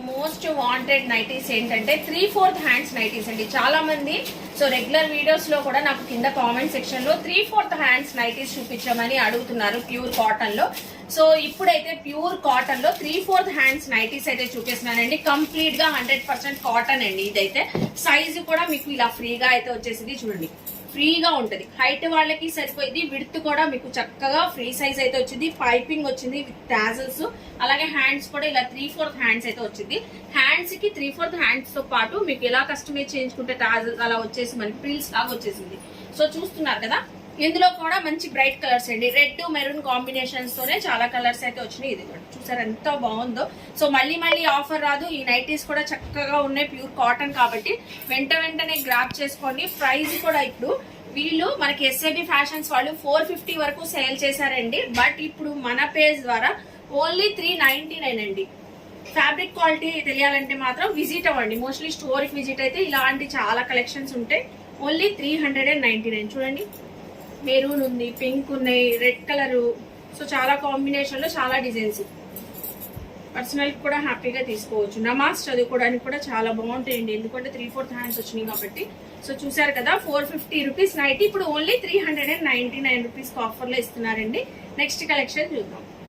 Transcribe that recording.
Most wanted nighties ఏంటంటే 3/4 hands nighties అండి. చాలా మంది సో రెగ్యులర్ వీడియోస్ లో కూడా నాకు కింద కామెంట్ సెక్షన్ లో 3/4 హ్యాండ్స్ నైటీస్ చూపించమని అడుగుతున్నారు ప్యూర్ కాటన్ లో. సో ఇప్పుడైతే ప్యూర్ కాటన్ లో 3/4 హ్యాండ్స్ నైటీస్ అయితే చూపిస్తున్నానండి. కంప్లీట్ గా 100% కాటన్ అండి. ఇదైతే సైజు కూడా మీకు ఇలా ఫ్రీగా అయితే వచ్చేసింది. చూడండి, ఫ్రీగా ఉంటది. హైట్ వాళ్ళకి సరిపోయింది. విడ్త్ కూడా మీకు చక్కగా ఫ్రీ సైజ్ అయితే వచ్చింది. పైపింగ్ వచ్చింది విత్ టాజల్స్. అలాగే హ్యాండ్స్ కూడా ఇలా 3/4 హ్యాండ్స్ అయితే వచ్చింది. హ్యాండ్స్ కి 3/4 హ్యాండ్స్ తో పాటు మీకు ఎలా కస్టమైజ్ చేయించుకుంటే టాజల్స్ అలా వచ్చేసి మనకి ప్రిల్స్ లాగా వచ్చేసింది. సో చూస్తున్నారు కదా, ఇందులో కూడా మంచి బ్రైట్ కలర్స్ అండి. రెడ్ మెరూన్ కాంబినేషన్స్ తోనే చాలా కలర్స్ అయితే వచ్చినాయి. ఇది కూడా చూసారు ఎంత బాగుందో. సో మళ్ళీ ఆఫర్ రాదు. ఈ నైటీస్ కూడా చక్కగా ఉన్నాయి, ప్యూర్ కాటన్ కాబట్టి వెంటనే గ్రాప్ చేసుకోండి. ప్రైస్ కూడా ఇప్పుడు వీళ్ళు మనకి ఎస్ఏబి ఫ్యాషన్స్ వాళ్ళు 450 వరకు సేల్ చేశారండి. బట్ ఇప్పుడు మన పేజ్ ద్వారా ఓన్లీ 399 అండి. ఫ్యాబ్రిక్ క్వాలిటీ తెలియాలంటే మాత్రం విజిట్ అవ్వండి. మోస్ట్లీ స్టోర్ కి విజిట్ అయితే ఇలాంటి చాలా కలెక్షన్స్ ఉంటాయి. ఓన్లీ 399. చూడండి, మెరూన్ ఉంది, పింక్ ఉన్నాయి, రెడ్ కలరు. సో చాలా కాంబినేషన్ లో చాలా డిజైన్స్. పర్సనల్ కూడా హ్యాపీగా తీసుకోవచ్చు. నమాజ్ చదువుకోవడానికి కూడా చాలా బాగుంటాయండి. ఎందుకంటే 3/4 హ్యాండ్స్ వచ్చినాయి కాబట్టి. సో చూసారు కదా, 450 రూపీస్ నైట్ ఇప్పుడు ఓన్లీ 399 రూపీస్ ఆఫర్ లో ఇస్తున్నారండి. నెక్స్ట్ కలెక్షన్ చూద్దాం.